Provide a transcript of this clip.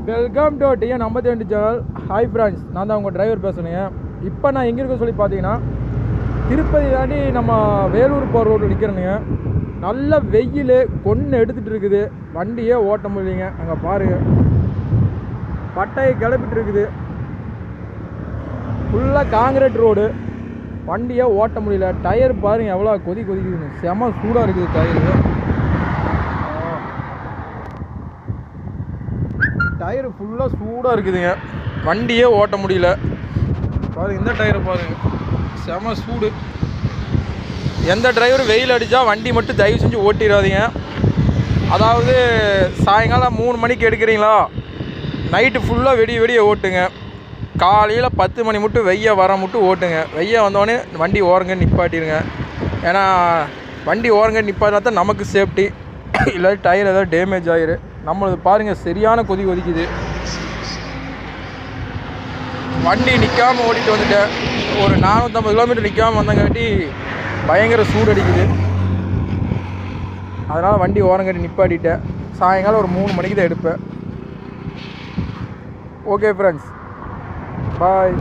Welcome to TN 52 channel. Hi friends, நான் தான் உங்கள் டிரைவர் பேசுகிறேங்க. இப்போ நான் எங்கே இருக்க சொல்லி பார்த்தீங்கன்னா, திருப்பதி தாண்டி நம்ம வேலூர் போகிற ரோட்டில் நிற்கிறேனுங்க. நல்ல வெயில் கொன்று எடுத்துகிட்டு இருக்குது, வண்டியே ஓட்ட முடியலைங்க. அங்கே பாருங்கள், பட்டையை கிளப்பிட்டு இருக்குது. ஃபுல்லாக காங்கிரீட் ரோடு, வண்டியே ஓட்ட முடியல. டயர் பாருங்கள் எவ்வளோ கொதிக்குதுன்னு, செம சூடாக இருக்குது டயரு. டயரு ஃபுல்லாக சூடாக இருக்குதுங்க, வண்டியே ஓட்ட முடியல. பாருங்கள், இந்த டயரை பாருங்கள், செம சூடு. எந்த டிரைவர் வெயில் அடித்தா வண்டி மட்டும் தயவு செஞ்சு ஓட்டிடாதீங்க. அதாவது சாயங்காலம் 3 மணிக்கு எடுக்கிறீங்களா, நைட்டு ஃபுல்லாக வெடிய ஓட்டுங்க. காலையில் 10 மணி மட்டும் வெய்ய வர மட்டும் ஓட்டுங்க. வெய்ய வந்தோடனே வண்டி ஓரங்க நிப்பாட்டிடுங்க. ஏன்னா வண்டி ஓரங்க நிப்பாட்டினா தான் நமக்கு சேஃப்டி. இல்லாட்டி டயர் ஏதாவது டேமேஜ் ஆகிரு. நம்மளது பாருங்கள், சரியான கொதிக்குது. வண்டி நிற்காமல் ஓட்டிகிட்டு வந்துட்டேன். ஒரு 450 கிலோமீட்டர் நிற்காமல் வந்தங்காட்டி பயங்கர சூடு அடிக்குது. அதனால் வண்டி ஓரங்கட்டி நிப்பாட்டிட்டேன். சாயங்காலம் ஒரு 3 மணிக்கு தான் எடுப்பேன். ஓகே ஃப்ரெண்ட்ஸ், பாய்.